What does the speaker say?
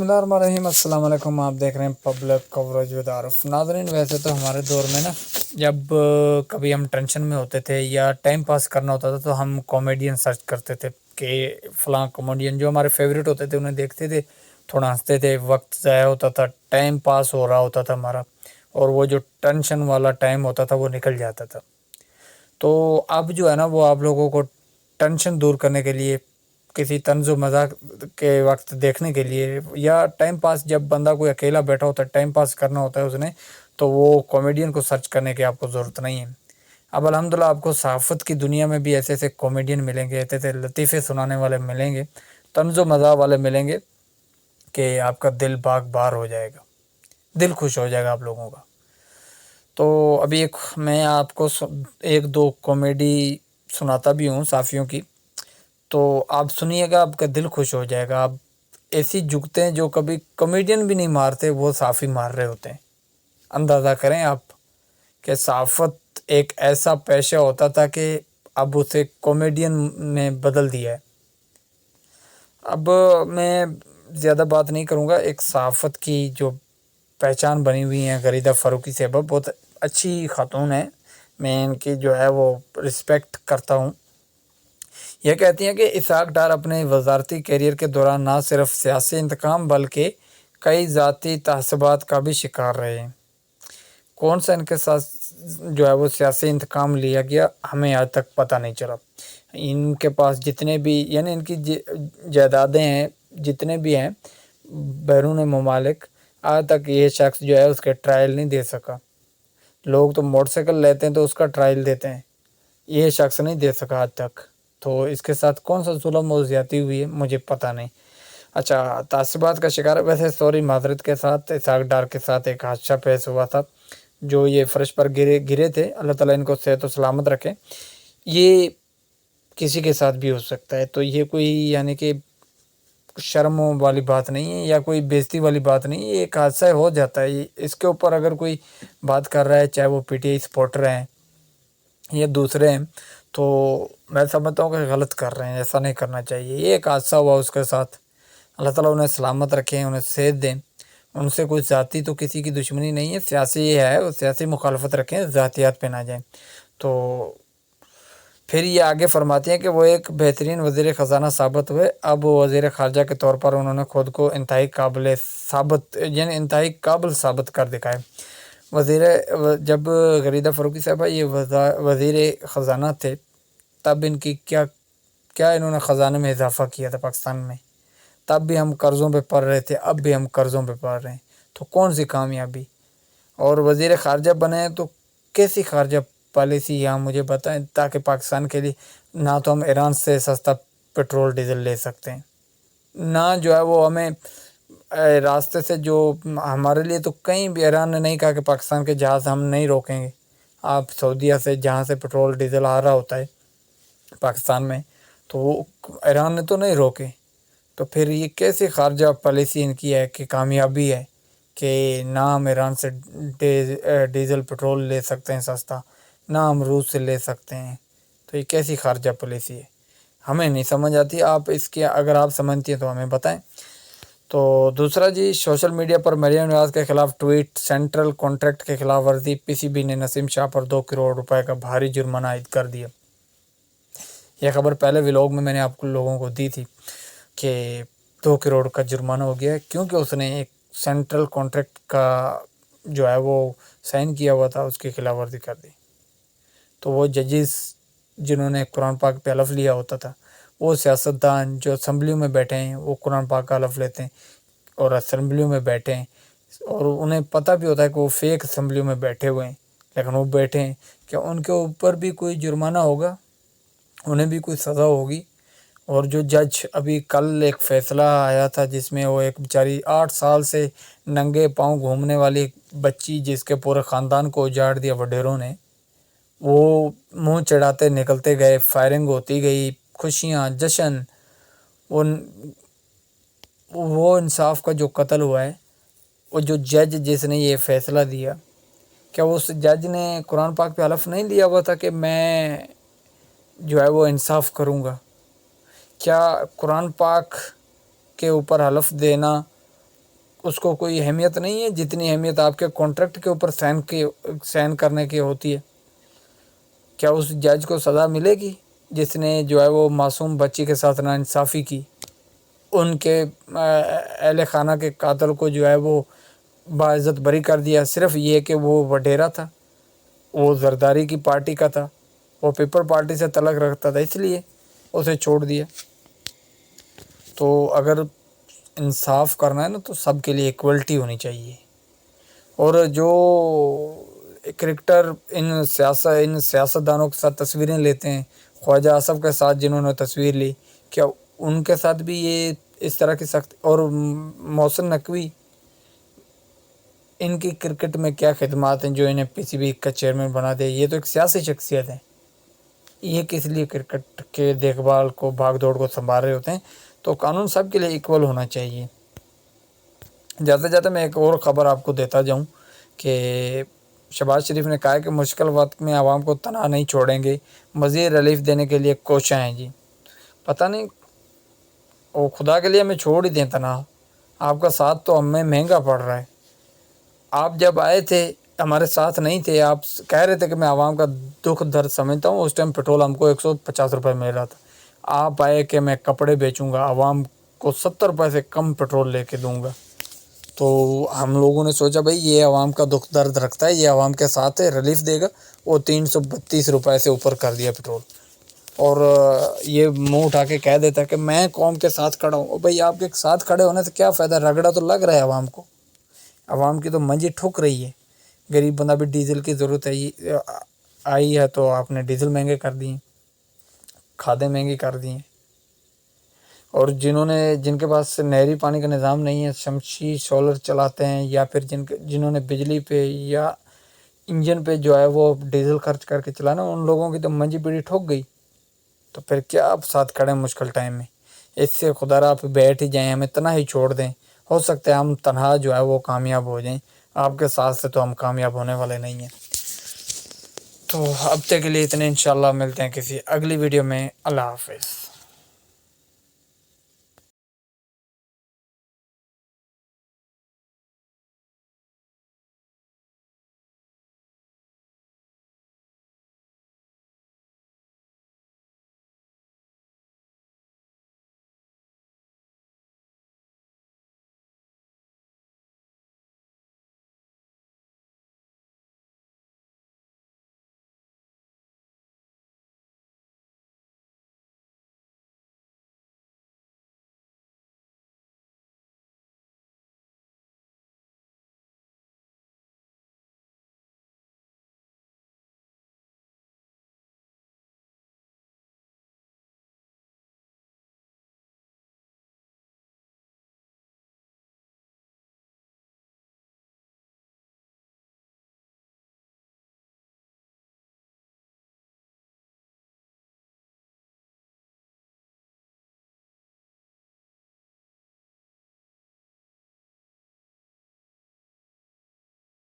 اللہ الرحمن الرحیم۔ السلام علیکم، آپ دیکھ رہے ہیں پبلک کوریج ود عارف۔ ناظرین، ویسے تو ہمارے دور میں نا جب کبھی ہم ٹینشن میں ہوتے تھے یا ٹائم پاس کرنا ہوتا تھا تو ہم کامیڈین سرچ کرتے تھے کہ فلاں کامیڈین جو ہمارے فیوریٹ ہوتے تھے انہیں دیکھتے تھے، تھوڑا ہنستے تھے، وقت ضائع ہوتا تھا، ٹائم پاس ہو رہا ہوتا تھا ہمارا، اور وہ جو ٹینشن والا ٹائم ہوتا تھا وہ نکل جاتا تھا۔ تو اب جو ہے نا وہ آپ لوگوں کو ٹینشن دور کرنے کے لیے، کسی طنز و مزاح کے وقت دیکھنے کے لیے، یا ٹائم پاس جب بندہ کوئی اکیلا بیٹھا ہوتا ہے ٹائم پاس کرنا ہوتا ہے اس نے، تو وہ کامیڈین کو سرچ کرنے کی آپ کو ضرورت نہیں ہے۔ اب الحمدللہ آپ کو صحافت کی دنیا میں بھی ایسے ایسے کامیڈین ملیں گے، ایسے ایسے لطیفے سنانے والے ملیں گے، طنز و مزاح والے ملیں گے کہ آپ کا دل باغ بار ہو جائے گا، دل خوش ہو جائے گا آپ لوگوں کا۔ تو ابھی میں آپ کو ایک دو کامیڈی سناتا بھی ہوں صحافیوں کی، تو آپ سنیے گا، آپ کا دل خوش ہو جائے گا۔ آپ ایسی جگتے ہیں جو کبھی کامیڈین بھی نہیں مارتے، وہ صحافی مار رہے ہوتے ہیں۔ اندازہ کریں آپ کہ صحافت ایک ایسا پیشہ ہوتا تھا کہ اب اسے کامیڈین نے بدل دیا ہے۔ اب میں زیادہ بات نہیں کروں گا، ایک صحافت کی جو پہچان بنی ہوئی ہیں غریدہ فاروقی صاحبہ، بہت اچھی خاتون ہے، میں ان کی جو ہے وہ رسپیکٹ کرتا ہوں۔ یہ کہتی ہیں کہ اسحاق ڈار اپنے وزارتی کیریئر کے دوران نہ صرف سیاسی انتقام بلکہ کئی ذاتی تعصبات کا بھی شکار رہے ہیں۔ کون سا ان کے ساتھ جو ہے وہ سیاسی انتقام لیا گیا ہمیں آج تک پتہ نہیں چلا۔ ان کے پاس جتنے بھی یعنی ان کی جائیدادیں ہیں جتنے بھی ہیں بیرون ممالک، آج تک یہ شخص جو ہے اس کے ٹرائل نہیں دے سکا۔ لوگ تو موٹر سائیکل لیتے ہیں تو اس کا ٹرائل دیتے ہیں، یہ شخص نہیں دے سکا آج تک۔ تو اس کے ساتھ کون سا ظلم و زیادتی ہوئی ہے مجھے پتہ نہیں۔ اچھا، تعصبات کا شکار ہے، ویسے سوری معذرت کے ساتھ، اسحاق ڈار کے ساتھ ایک حادثہ پیش ہوا تھا جو یہ فرش پر گرے تھے، اللہ تعالیٰ ان کو صحت و سلامت رکھے۔ یہ کسی کے ساتھ بھی ہو سکتا ہے، تو یہ کوئی یعنی کہ شرم والی بات نہیں ہے یا کوئی بےزتی والی بات نہیں ہے، یہ ایک حادثہ ہو جاتا ہے۔ اس کے اوپر اگر کوئی بات کر رہا ہے، چاہے وہ پی ٹی آئی سپورٹر ہیں یا دوسرے ہیں، تو میں سمجھتا ہوں کہ غلط کر رہے ہیں، ایسا نہیں کرنا چاہیے۔ یہ ایک حادثہ ہوا اس کے ساتھ، اللہ تعالیٰ انہیں سلامت رکھیں، انہیں صحت دیں۔ ان سے کوئی ذاتی تو کسی کی دشمنی نہیں ہے، سیاسی ہے، وہ سیاسی مخالفت رکھیں، ذاتیات پہ نہ جائیں۔ تو پھر یہ آگے فرماتے ہیں کہ وہ ایک بہترین وزیر خزانہ ثابت ہوئے، اب وزیر خارجہ کے طور پر انہوں نے خود کو انتہائی قابل ثابت کر دکھائے۔ جب غریدہ فاروقی صاحبہ یہ وزیر خزانہ تھے تب ان کی کیا انہوں نے خزانے میں اضافہ کیا تھا پاکستان میں، تب بھی ہم قرضوں پہ پڑ رہے تھے، اب بھی ہم قرضوں پہ پڑ رہے ہیں، تو کون سی کامیابی؟ اور وزیر خارجہ بنے تو کیسی خارجہ پالیسی یہاں مجھے بتائیں، تاکہ پاکستان کے لیے نہ تو ہم ایران سے سستا پیٹرول ڈیزل لے سکتے ہیں، نہ جو ہے وہ ہمیں راستے سے جو ہمارے لیے تو کہیں بھی ایران نے نہیں کہا کہ پاکستان کے جہاز ہم نہیں روکیں گے، آپ سعودیہ سے جہاں سے پیٹرول ڈیزل آ رہا ہوتا ہے پاکستان میں تو وہ ایران نے تو نہیں روکے۔ تو پھر یہ کیسی خارجہ پالیسی ان کی ہے کہ کامیابی ہے کہ نہ ہم ایران سے ڈیزل پیٹرول لے سکتے ہیں سستا، نہ ہم روس سے لے سکتے ہیں، تو یہ کیسی خارجہ پالیسی ہے؟ ہمیں نہیں سمجھ آتی، آپ اس کی اگر آپ سمجھتی ہیں تو ہمیں بتائیں۔ تو دوسرا جی، سوشل میڈیا پر مریم نواز کے خلاف ٹویٹ، سینٹرل کانٹریکٹ کے خلاف ورزی، پی سی بی نے نسیم شاہ پر 2 کروڑ روپے کا بھاری جرمانہ عائد کر دیا۔ یہ خبر پہلے ولاگ میں نے آپ لوگوں کو دی تھی کہ 2 کروڑ کا جرمانہ ہو گیا ہے، کیونکہ اس نے ایک سینٹرل کانٹریکٹ کا جو ہے وہ سائن کیا ہوا تھا، اس کی خلاف ورزی کر دی۔ تو وہ ججز جنہوں نے قرآن پاک پہ حلف لیا ہوتا تھا، وہ سیاستدان جو اسمبلیوں میں بیٹھے ہیں وہ قرآن پاک کا حلف لیتے ہیں اور اسمبلیوں میں بیٹھے ہیں، اور انہیں پتہ بھی ہوتا ہے کہ وہ فیک اسمبلیوں میں بیٹھے ہوئے ہیں، لیکن وہ بیٹھے ہیں، کیا ان کے اوپر بھی کوئی جرمانہ ہوگا؟ انہیں بھی کوئی سزا ہوگی؟ اور جو جج ابھی کل ایک فیصلہ آیا تھا جس میں وہ ایک بیچاری 8 سال سے ننگے پاؤں گھومنے والی بچی جس کے پورے خاندان کو اجاڑ دیا وڈیروں نے، وہ منہ چڑھاتے نکلتے گئے، فائرنگ ہوتی گئی، خوشیاں، جشن، وہ انصاف کا جو قتل ہوا ہے، وہ جو جج جس نے یہ فیصلہ دیا، کیا اس جج نے قرآن پاک پہ حلف نہیں لیا ہوا تھا کہ میں جو ہے وہ انصاف کروں گا؟ کیا قرآن پاک کے اوپر حلف دینا اس کو کوئی اہمیت نہیں ہے جتنی اہمیت آپ کے کانٹریکٹ کے اوپر سائن کرنے کی ہوتی ہے؟ کیا اس جج کو سزا ملے گی جس نے جو ہے وہ معصوم بچی کے ساتھ ناانصافی کی، ان کے اہل خانہ کے قاتل کو جو ہے وہ باعزت بری کر دیا، صرف یہ کہ وہ وڈیرا تھا، وہ زرداری کی پارٹی کا تھا، وہ پیپل پارٹی سے تعلق رکھتا تھا، اس لیے اسے چھوڑ دیا؟ تو اگر انصاف کرنا ہے نا تو سب کے لیے ایکولٹی ہونی چاہیے۔ اور جو کرکٹر ان سیاستدانوں کے ساتھ تصویریں لیتے ہیں، خواجہ آصف کے ساتھ جنہوں نے تصویر لی، کیا ان کے ساتھ بھی یہ اس طرح کی سخت؟ اور محسن نقوی، ان کی کرکٹ میں کیا خدمات ہیں جو انہیں پی سی بی کا چیئرمین بنا دے؟ یہ تو ایک سیاسی شخصیت ہے، یہ کس لیے کرکٹ کے دیکھ بھال کو، بھاگ دوڑ کو سنبھال رہے ہوتے ہیں؟ تو قانون سب کے لیے ایکول ہونا چاہیے۔ جاتے جاتے میں ایک اور خبر آپ کو دیتا جاؤں کہ شہباز شریف نے کہا ہے کہ مشکل وقت میں عوام کو تنہا نہیں چھوڑیں گے، مزید ریلیف دینے کے لیے کوشاں ہیں جی۔ پتہ نہیں وہ خدا کے لیے ہمیں چھوڑ ہی دیں تنہا، آپ کا ساتھ تو ہمیں مہنگا پڑ رہا ہے۔ آپ جب آئے تھے ہمارے ساتھ نہیں تھے، آپ کہہ رہے تھے کہ میں عوام کا دکھ درد سمجھتا ہوں، اس ٹائم پٹرول ہم کو 150 روپے مل رہا تھا۔ آپ آئے کہ میں کپڑے بیچوں گا، عوام کو 70 روپے سے کم پٹرول لے کے دوں گا، تو ہم لوگوں نے سوچا بھائی یہ عوام کا دکھ درد رکھتا ہے، یہ عوام کے ساتھ ہے، ریلیف دے گا۔ وہ 332 روپے سے اوپر کر دیا پٹرول، اور یہ منہ اٹھا کے کہہ دیتا ہے کہ میں قوم کے ساتھ کھڑا ہوں۔ بھائی آپ کے ساتھ کھڑے ہونے سے کیا فائدہ؟ رگڑا تو لگ رہا ہے عوام کو، عوام کی تو منجی ٹھک رہی ہے۔ غریب بندہ بھی ڈیزل کی ضرورت ہے آئی ہے تو آپ نے ڈیزل مہنگے کر دیے، کھادیں مہنگی کر دی ہیں۔ اور جن کے پاس نہری پانی کا نظام نہیں ہے، شمسی سولر چلاتے ہیں، یا پھر جنہوں نے بجلی پہ یا انجن پہ جو ہے وہ ڈیزل خرچ کر کے چلانا، ان لوگوں کی تو منجی بیڑی ٹھک گئی۔ تو پھر کیا آپ ساتھ کھڑے ہیں مشکل ٹائم میں؟ اس سے خدا را آپ بیٹھ ہی جائیں، ہمیں تنہا ہی چھوڑ دیں، ہو سکتا ہے ہم تنہا جو ہے وہ کامیاب ہو جائیں، آپ کے ساتھ سے تو ہم کامیاب ہونے والے نہیں ہیں۔ تو اب تک کے لیے اتنے، انشاءاللہ ملتے ہیں کسی اگلی ویڈیو میں۔ اللہ حافظ۔